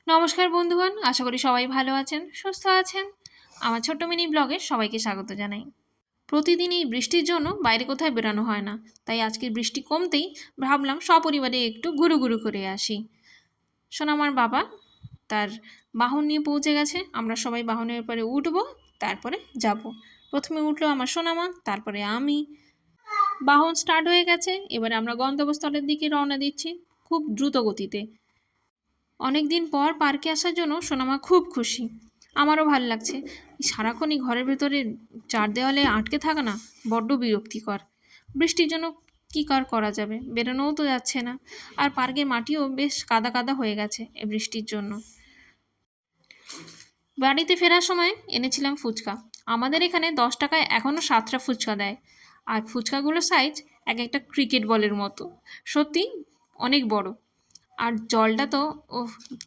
নমস্কার বন্ধুগণ, আশা করি সবাই ভালো আছেন, সুস্থ আছেন। আমার ছোট্ট মিনি ব্লগে সবাইকে স্বাগত জানাই। প্রতিদিন এই বৃষ্টির জন্য বাইরে কোথায় বেরোনো হয় না, তাই আজকের বৃষ্টি কমতেই ভাবলাম সপরিবারে একটু ঘুরু ঘুরু করে আসি। সোনামার বাবা তার বাহন নিয়ে পৌঁছে গেছে, আমরা সবাই বাহনের উপরে উঠবো, তারপরে যাব। প্রথমে উঠলো আমার সোনামা, তারপরে আমি। বাহন স্টার্ট হয়ে গেছে, এবারে আমরা গন্তব্যস্থলের দিকে রওনা দিচ্ছি খুব দ্রুত গতিতে। অনেক দিন পর পার্কে আসার জন্য সোনামা খুব খুশি, আমারও ভালো লাগছে। সারাক্ষণই ঘরের ভেতরে চার দেওয়ালে আটকে থাকা না বড্ড বিরক্তিকর। বৃষ্টির জন্য কী করা যাবে, বেরোনোও তো যাচ্ছে না। আর পার্কের মাটিও বেশ কাদা কাদা হয়ে গেছে এই বৃষ্টির জন্য। বাড়িতে ফেরার সময় এনেছিলাম ফুচকা। আমাদের এখানে 10 টাকায় এখনও 7টা ফুচকা দেয়, আর ফুচকাগুলোর সাইজ এক একটা ক্রিকেট বলের মতো, সত্যি অনেক বড়। আর জলটা তো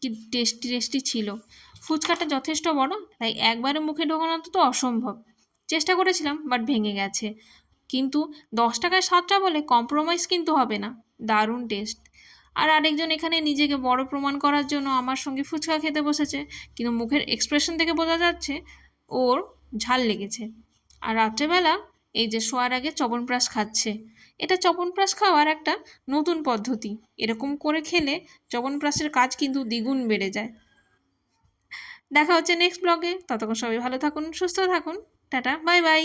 কি টেস্টি টেস্টি ছিল। ফুচকাটা যথেষ্ট বড়, তাই একবারে মুখে ঢোকানো তো অসম্ভব। চেষ্টা করেছিলাম, বাট ভেঙে গেছে। কিন্তু 10 টাকায় 7টা বলে কম্প্রোমাইজ কিন্তু হবে না, দারুণ টেস্ট। আর আরেকজন এখানে নিজেকে বড় প্রমাণ করার জন্য আমার সঙ্গে ফুচকা খেতে বসেছে, কিন্তু মুখের এক্সপ্রেশন থেকে বোঝা যাচ্ছে ওর ঝাল লেগেছে। আর রাত্রেবেলা এই যে শোয়ার আগে চ্যবনপ্রাশ খাচ্ছে। এটা চ্যবনপ্রাশ খাওয়ার একটা নতুন পদ্ধতি। এরকম করে খেলে চ্যবনপ্রাশের কাজ কিন্তু দ্বিগুণ বেড়ে যায়। দেখা হচ্ছে নেক্সট ব্লগে, ততক্ষণ সবাই ভালো থাকুন, সুস্থ থাকুন। Tata, bye bye.